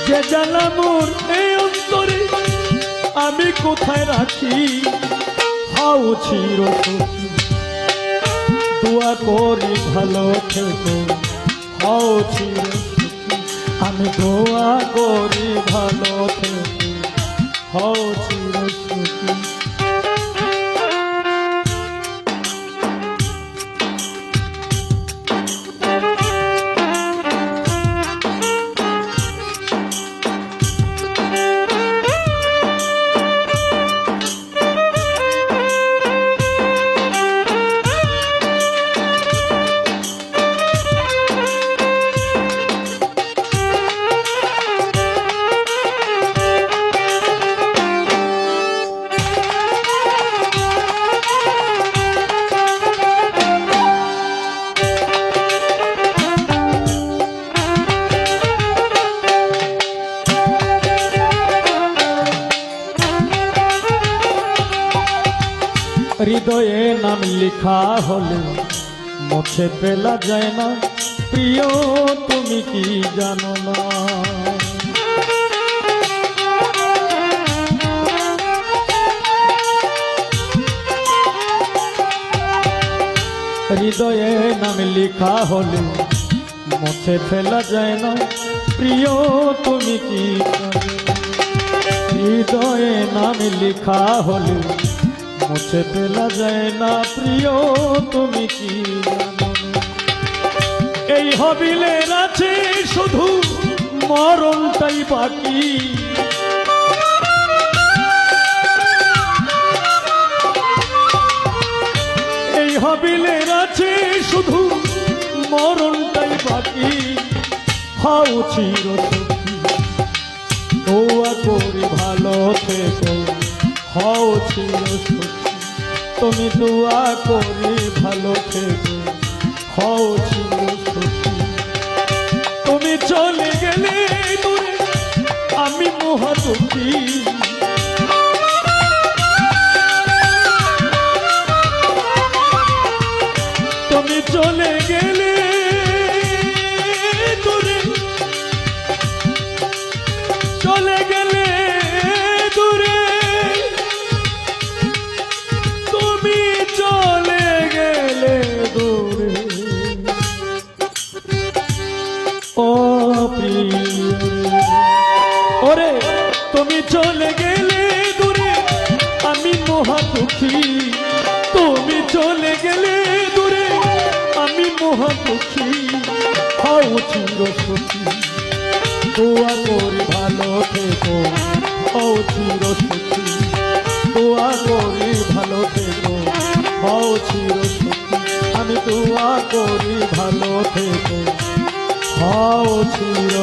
যে জ্বালা মোর এই অন্তরে আমি কোথায় রাখি, হাও চির সুখী দোয়া করি ভালো থেকো, হাও চির সুখী আমি দোয়া করি ভালো থেকো, হাও চির সুখী। হৃদয়ে নাম লিখা হলে মুছে ফেলা যায় না, প্রিয় তুমি কি জানো না। হৃদয়ে নাম লিখা হলে মুছে ফেলা যায় না, প্রিয় তুমি কি জানো। হৃদয়ে নাম লিখা হলে মুছে ফেলা যায় না, প্রিয় তুমি কি জানো। এই হবিলের আছে শুধু মরণটাই বাকি, এই হবিলের আছে শুধু মরণটাই বাকি, হাও চির সুখী দোয়া করি ভালো থেকো, হাও চির সুখী তুমি দোয়া করি ভালো থেকো, হাও চির সুখী। তুমি চলে গেলে দূরে আমি মহা দুঃখী, তুমি চলে গেলে দূরে, চলে গেলে দূরে, তুমি চলে গেলে দূরে ও প্রিয়। ওরে তুমি চলে গেলে দূরে আমি মহা দুঃখী, তুমি চলে গেলে দূরে আমি মহা দুঃখী, হাও চির সুখী দোয়া করি ভালো থেকো, হাও চির সুখী দোয়া করি ভালো থেকো, হাও চির সুখী আমি দোয়া করি ভালো থেকো, হাও চির